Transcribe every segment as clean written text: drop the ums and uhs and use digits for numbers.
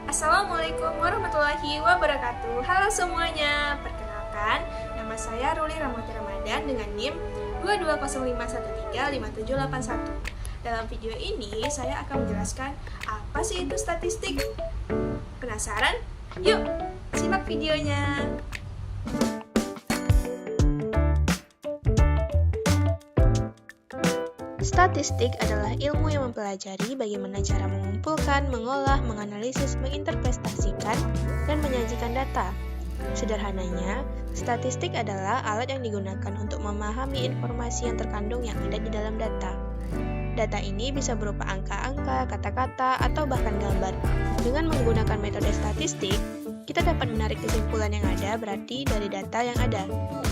Assalamualaikum warahmatullahi wabarakatuh. Halo semuanya, perkenalkan nama saya Ruli Ramati Ramadan dengan NIM 2205135781. Dalam video ini saya akan menjelaskan apa sih itu statistik. Penasaran? Yuk, simak videonya. Statistik adalah ilmu yang mempelajari bagaimana cara mengumpulkan, mengolah, menganalisis, menginterpretasikan, dan menyajikan data. Sederhananya, statistik adalah alat yang digunakan untuk memahami informasi yang terkandung yang ada di dalam data. Data ini bisa berupa angka-angka, kata-kata, atau bahkan gambar. Dengan menggunakan metode statistik, kita dapat menarik kesimpulan yang ada berarti dari data yang ada,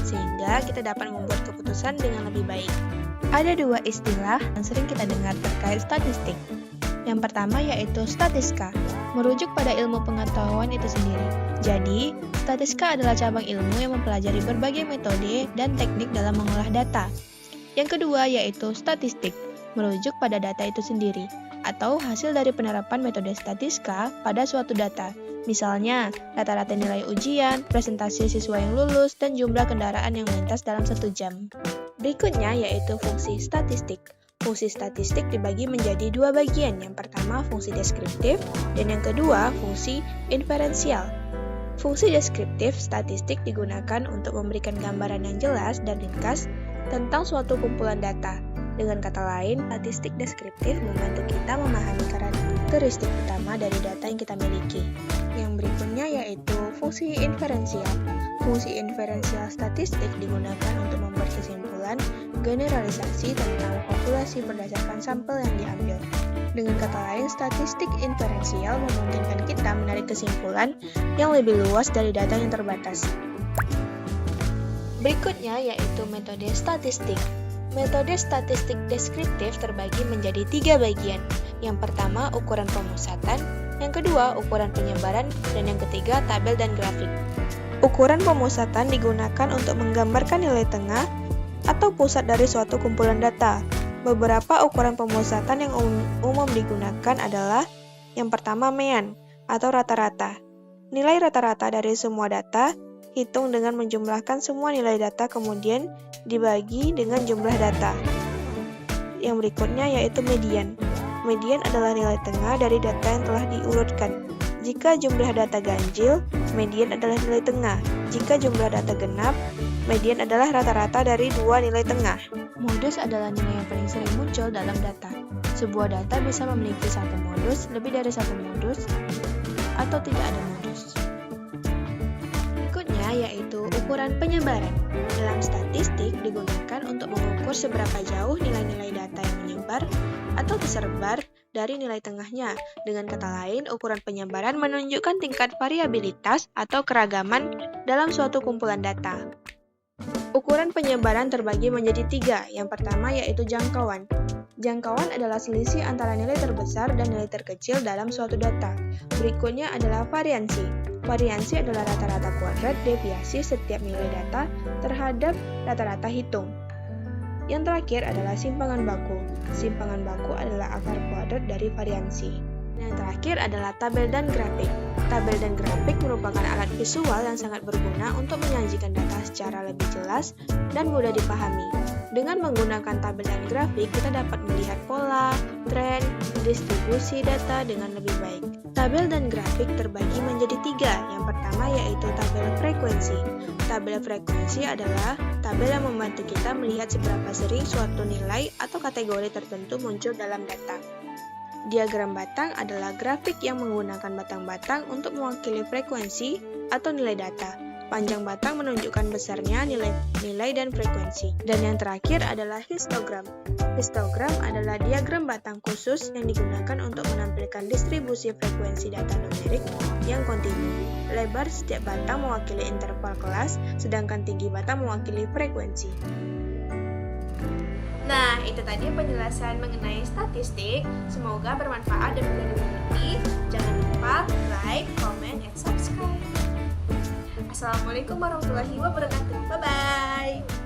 sehingga kita dapat membuat keputusan dengan lebih baik. Ada dua istilah yang sering kita dengar terkait statistik. Yang pertama yaitu statistika, merujuk pada ilmu pengetahuan itu sendiri. Jadi, statistika adalah cabang ilmu yang mempelajari berbagai metode dan teknik dalam mengolah data. Yang kedua yaitu statistik, merujuk pada data itu sendiri, atau hasil dari penerapan metode statistika pada suatu data. Misalnya, rata-rata nilai ujian, presentasi siswa yang lulus, dan jumlah kendaraan yang melintas dalam 1 jam. Berikutnya yaitu fungsi statistik. Fungsi statistik dibagi menjadi dua bagian. Yang pertama fungsi deskriptif dan yang kedua fungsi inferensial. Fungsi deskriptif statistik digunakan untuk memberikan gambaran yang jelas dan ringkas tentang suatu kumpulan data. Dengan kata lain, statistik deskriptif membantu kita memahami karakteristik utama dari data yang kita miliki. Yang berikutnya yaitu fungsi inferensial. Fungsi inferensial statistik digunakan untuk membuat kesimpulan generalisasi tentang populasi berdasarkan sampel yang diambil. Dengan kata lain, statistik inferensial memungkinkan kita menarik kesimpulan yang lebih luas dari data yang terbatas. Berikutnya yaitu metode statistik. Metode statistik deskriptif terbagi menjadi 3 bagian. Yang pertama, ukuran pemusatan, yang kedua, ukuran penyebaran, dan yang ketiga, tabel dan grafik. Ukuran pemusatan digunakan untuk menggambarkan nilai tengah atau pusat dari suatu kumpulan data. Beberapa ukuran pemusatan yang umum digunakan adalah yang pertama mean atau rata-rata. Nilai rata-rata dari semua data hitung dengan menjumlahkan semua nilai data kemudian dibagi dengan jumlah data. Yang berikutnya yaitu median. Median adalah nilai tengah dari data yang telah diurutkan. Jika jumlah data ganjil, median adalah nilai tengah. Jika jumlah data genap, median adalah rata-rata dari dua nilai tengah. Modus adalah nilai yang paling sering muncul dalam data. Sebuah data bisa memiliki satu modus, lebih dari satu modus, atau tidak ada modus. Berikutnya yaitu ukuran penyebaran. Dalam statistik digunakan untuk mengukur seberapa jauh nilai-nilai data yang menyebar atau tersebar dari nilai tengahnya. Dengan kata lain, ukuran penyebaran menunjukkan tingkat variabilitas atau keragaman dalam suatu kumpulan data. Ukuran penyebaran terbagi menjadi 3. Yang pertama yaitu jangkauan. Jangkauan adalah selisih antara nilai terbesar dan nilai terkecil dalam suatu data. Berikutnya adalah variansi. Variansi adalah rata-rata kuadrat deviasi setiap nilai data terhadap rata-rata hitung. Yang terakhir adalah simpangan baku. Simpangan baku adalah akar kuadrat dari variansi. Yang terakhir adalah tabel dan grafik. Tabel dan grafik merupakan alat visual yang sangat berguna untuk menyajikan data secara lebih jelas dan mudah dipahami. Dengan menggunakan tabel dan grafik, kita dapat melihat pola, tren, distribusi data dengan lebih baik. Tabel dan grafik terbagi menjadi 3. Yang pertama yaitu tabel frekuensi. Tabel frekuensi adalah tabel yang membantu kita melihat seberapa sering suatu nilai atau kategori tertentu muncul dalam data. Diagram batang adalah grafik yang menggunakan batang-batang untuk mewakili frekuensi atau nilai data. Panjang batang menunjukkan besarnya nilai dan frekuensi. Dan yang terakhir adalah histogram. Histogram adalah diagram batang khusus yang digunakan untuk menampilkan distribusi frekuensi data numerik yang kontinu. Lebar setiap batang mewakili interval kelas, sedangkan tinggi batang mewakili frekuensi. Nah, itu tadi penjelasan mengenai statistik. Semoga bermanfaat dan mudah dimengerti. Jangan lupa like, comment, and subscribe. Assalamualaikum warahmatullahi wabarakatuh. Bye-bye.